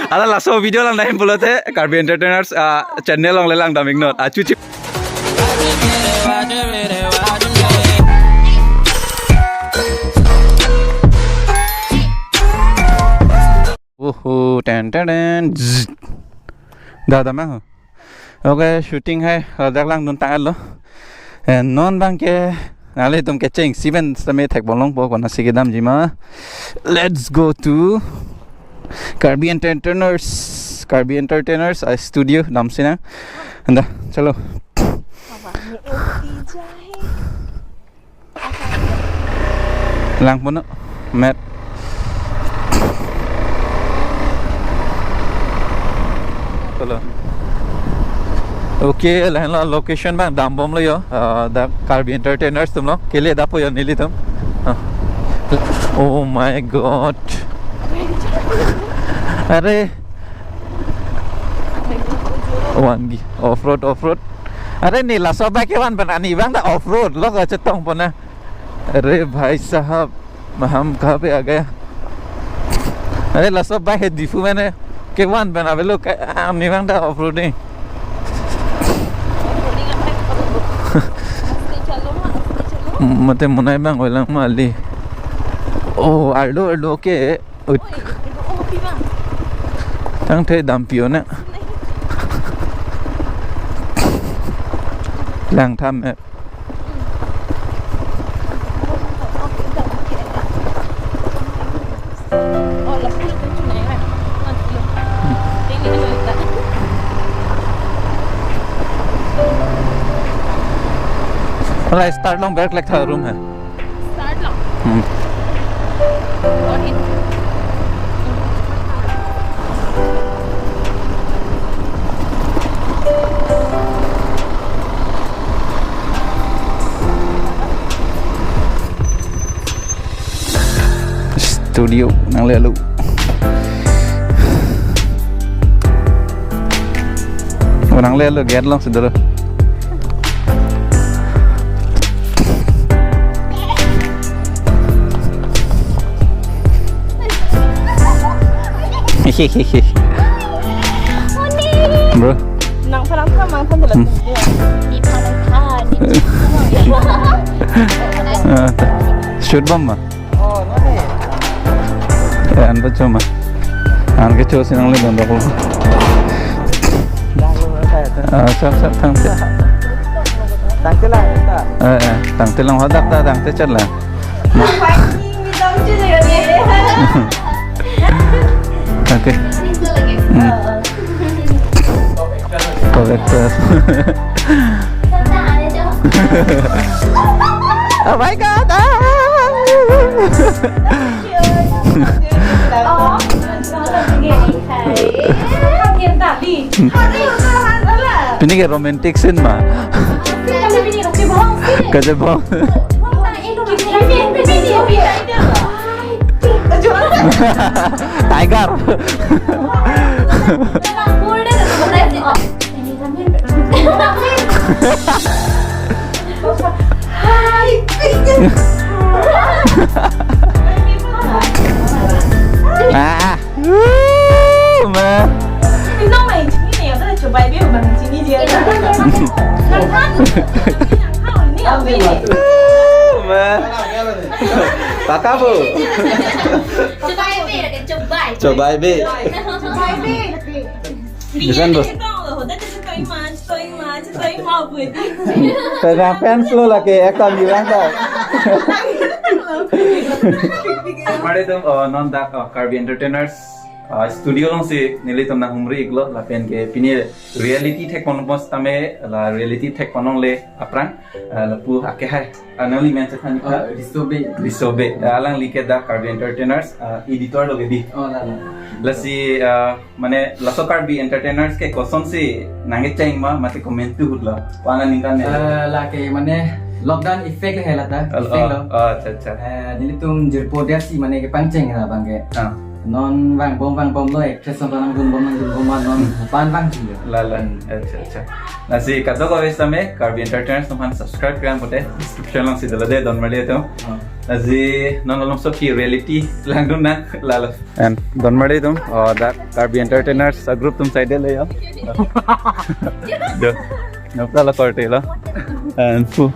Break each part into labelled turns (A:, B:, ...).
A: Ada langsung video lang nahin pulot Karbi Entertainers channel lang lelang daming not. Cuci. Ten ten ten. Dah mah. Okay, shooting hai. Dak lang nun tangal lo. Non bang ke. Nale tum catching 7 समय थक बोलूं पो कोना सिके दाम जिमा. Let's go to Karbi Entertainers studio नाम से ना. अंदा चलो. Lang puno. Met. चलो. Okay, lah location bang dambom lo yo. The Karbi Entertainers tum lo. Kele dapo yo nili tum. Oh my god. Are. Wangi off road. Are नीला सब bike के one बनानी बंग दा off road लोग अच्छा तंग पना. अरे भाई साहब हम कहाँ पे आ गए. अरे लसब बाइक है दिफू मैंने के वन बनावे लोग हम नहीं बंग दा off road नहीं. मते Munai bang walang mali. Oh, Aldo ke. Tang te dampio na. Lang tham mẹ. Lại start long back like thở room hả?
B: Start long. Got it.
A: Studio nang lalu. Nang lalu get long saudara. Bro.
B: Nang parang mang kan dalam dia. Di parang
A: Shoot bomb mah?
B: Oh, no.
A: Ya, an baca mah. An kecoh sinang le banda ko. Sap tang te.
C: Tang te lang ta.
A: Tang te lang hadak ta tang te chat lang. Okay. Corrector. Oh my god. Ini kayak romantic scene mah. Kejebong. Tiger. Pakar bu. Coba ibu. Bukan bu. Karena fans lo lagi ekor bilang tau. Mari tuh non dak Karbi Entertainers studio long si nili tuh na humri iglo lapian ke pini reality tech konopos tame la reality tech konong le aprang lapu ake hai anali men cetan ka disobe alang like da Karbi Entertainers editor lo gebi lasi mane laso Karbi Entertainers ke koson si nange chaing ma mate comment tu hudla pana ningkan ne
C: la ke mane lockdown effect lah ta effect lo
A: अच्छा
C: nili tum jerpo dia si mane ke pancing lah bang ke non vang bom lo actress nang gun bom non pan vang ji
A: Lalan, अच्छा. Nasi kado ko wes tame Karbi Entertainers tuman subscribe kran pote description lang si dalade don mali ito. Nasi non alom so ki reality lang dun na lalo. And don mali tum that Karbi Entertainers a group tum side le yo. Do. No pala korte lo. And pu.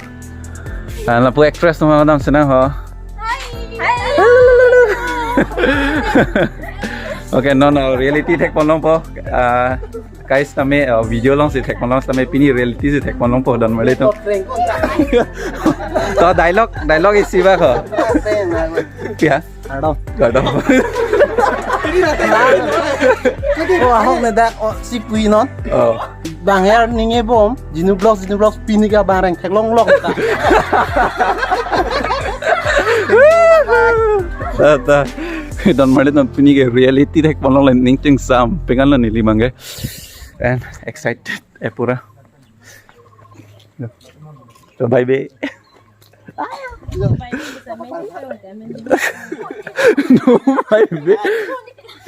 A: And la pu actress tum madam sina ho. Okay, no reality thek polong po. Guys tame video long si thek polong tame pini reality si thek polong po don mali to. To dialogue is siba ko. Kya? Gado.
D: Ahok na da si pui non. Bang her ninge bom, jinu blog pini ka barang thek long lok ta.
A: Ta don mali to pini ke reality thek polong le ning ching sam pengan lo ni limange. And excited pura. So bye bye. No bye bye.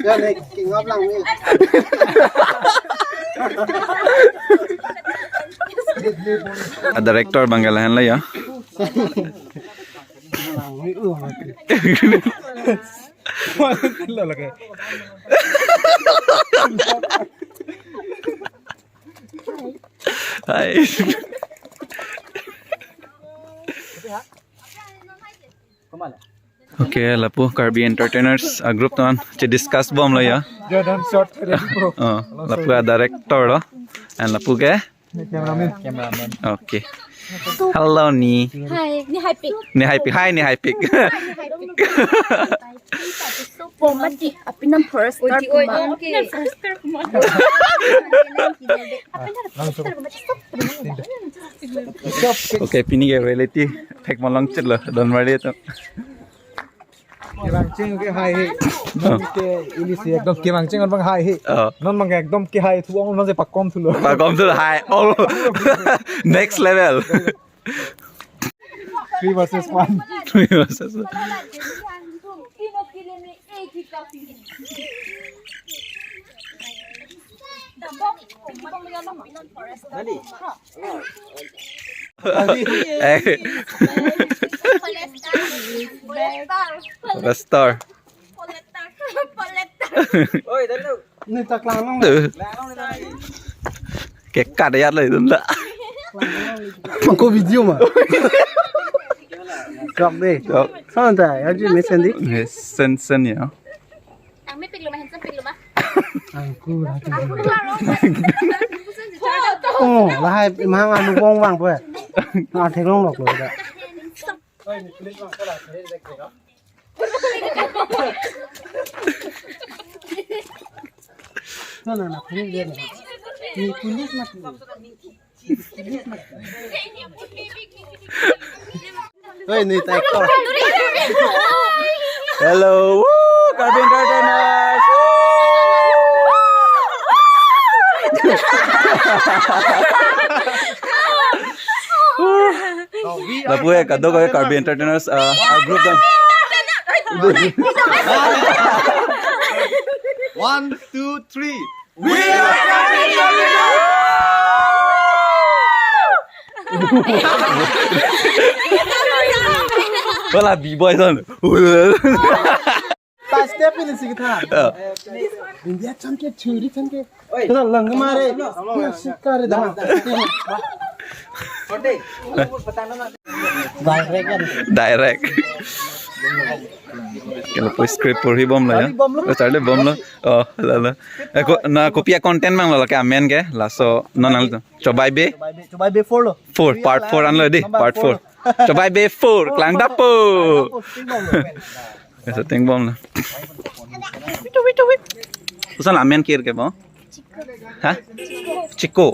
D: Ya nek king of lang ni.
A: Director Bangalahan la ya. Hai. Okay, lapu Karbi Entertainers a group ton che discuss bom la ya.
D: Jordan short
A: Lapu a director lo. And lapu ke
D: cameraman.
A: okay. Hello ni.
B: Hai, ni hai pic.
A: Ni hai pic. Hai ni hai pic.
B: Pomati, apinam first star kuma.
A: Okay, pini ke reality thek malong chet lo don mari to.
D: Kimangching ke hai he. Non ke ilisi ekdom kimangching on bang hai he. Non bang ekdom ke hai thuong non je pakom thulo.
A: Welcome to the high. Oh, next level.
D: 3 versus 1.
A: Star.
C: oi dan lu
D: Ni tak lang long.
A: Cái cắt đấy lấy đúng là.
D: Ko video ma. Drop đi. Sao ta? Ya ji mesen di.
A: Sen ya.
B: Ang may piglo mahen sa piglo ma.
D: Angku lah. Oh, lah hai mang anu bong wang po. Na thek long lok lo da. Na pulis dia ni. Ni pulis mati. Oi, ni tak kau.
A: Hello, Karbi Entertainers. Lapu ya kado ko Karbi Entertainers group dan.
D: 1 2 3.
A: Wala B-boy son.
D: Pas step ini sih kita. India chamke churi chamke. Kita lang mare. Sikar dah.
A: Direct. Kalau pun script puri bom lah ya. Started bom lah. Oh, lah. Na kopia content mang lah kayak amen ke. Laso nonal tu. Coba be.
D: Coba B4 lo.
A: 4 part 4 an lo deh. Part 4. Coba be 4 kelang dapur. Setting bom lah. Wait. Usan amen kir ke bom? Hah? Chico.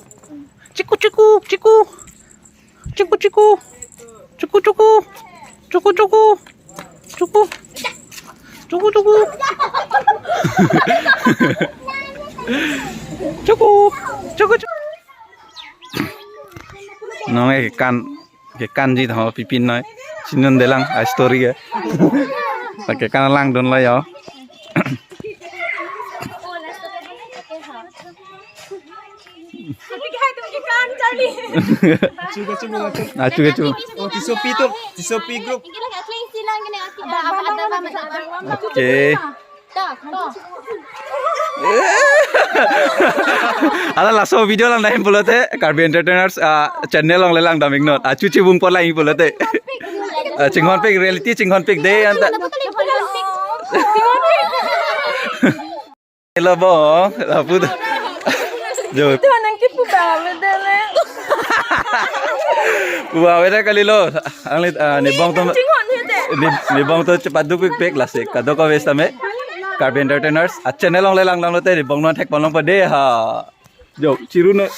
A: Nó cái can gì thằng pipin nói xin nhân để lăng story cái là cái can lăng đồn lại đó Acu acu.
E: Oh, Tisopi tu. Tisopi group.
B: Ini lagi clean silang gini aki. Ada.
A: Oke.
B: Dah.
A: Ala langsung video lang nahin pulote. Carby Entertainers channel lang lelang daming not. Acu cibung pola ini pulote. Cinghon pig reality cinghon pig day anta. Hello bong. Lapu. Jo. Wah, weda kali lo. Anglit ni bong to. Ni bong to cepat du pig lah sih. Kado ko wes tame. Carby Entertainers channel lang lelang lang lote ni bong non tek palong pa de ha. Jo, ciru no.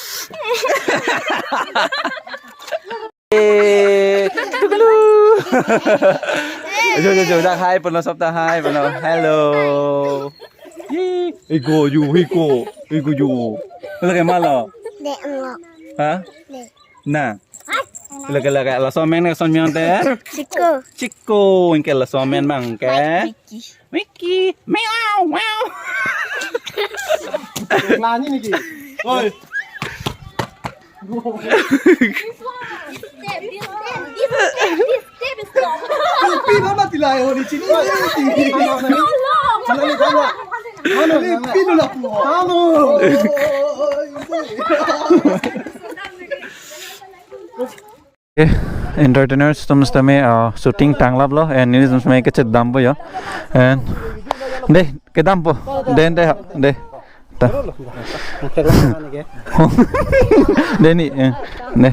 A: Tukulu. Jo, dah hai pun sop ta hai pun. Hello. Iko you. Lagi malo.
B: Dek ngok.
A: Ha? Nah. Lagi la somen ka sonmion te. Chico, ingke la somen bang ke. Mickey. Meow.
D: Lani ni ki. Oi. Pi mama tilai ho ni chini. Hano ni pinu la pu. Hano.
A: Entertainers tumstame shooting tanglap lo and ini tumstame kecet dampo ya and deh ke dampo deh ta deh ni deh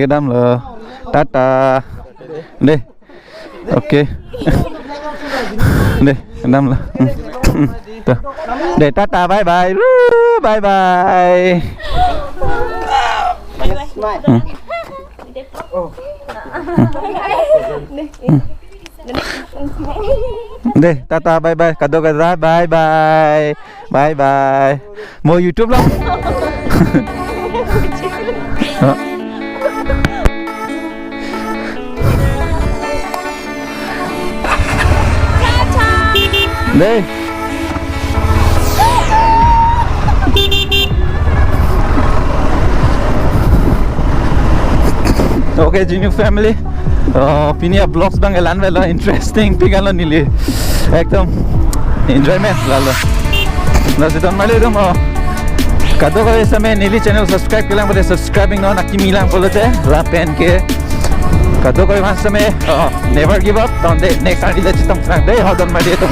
A: ke dam lo tata deh oke deh ke dam lo deh tata bye bye. Deh, tata bye bye. Kado bye bye. Mau YouTube lah. Deh. Okay, Genu family. Pinia vlogs bang elan velo interesting pigalo nili. Ekdom enjoyment lalo. Nasiton mali dum kado ko समय nili channel subscribe kelang pada subscribing no nakimilang polote lapen ke kado ko mas समय never give up. Don't next time ila chitang frang day hodon mali tum.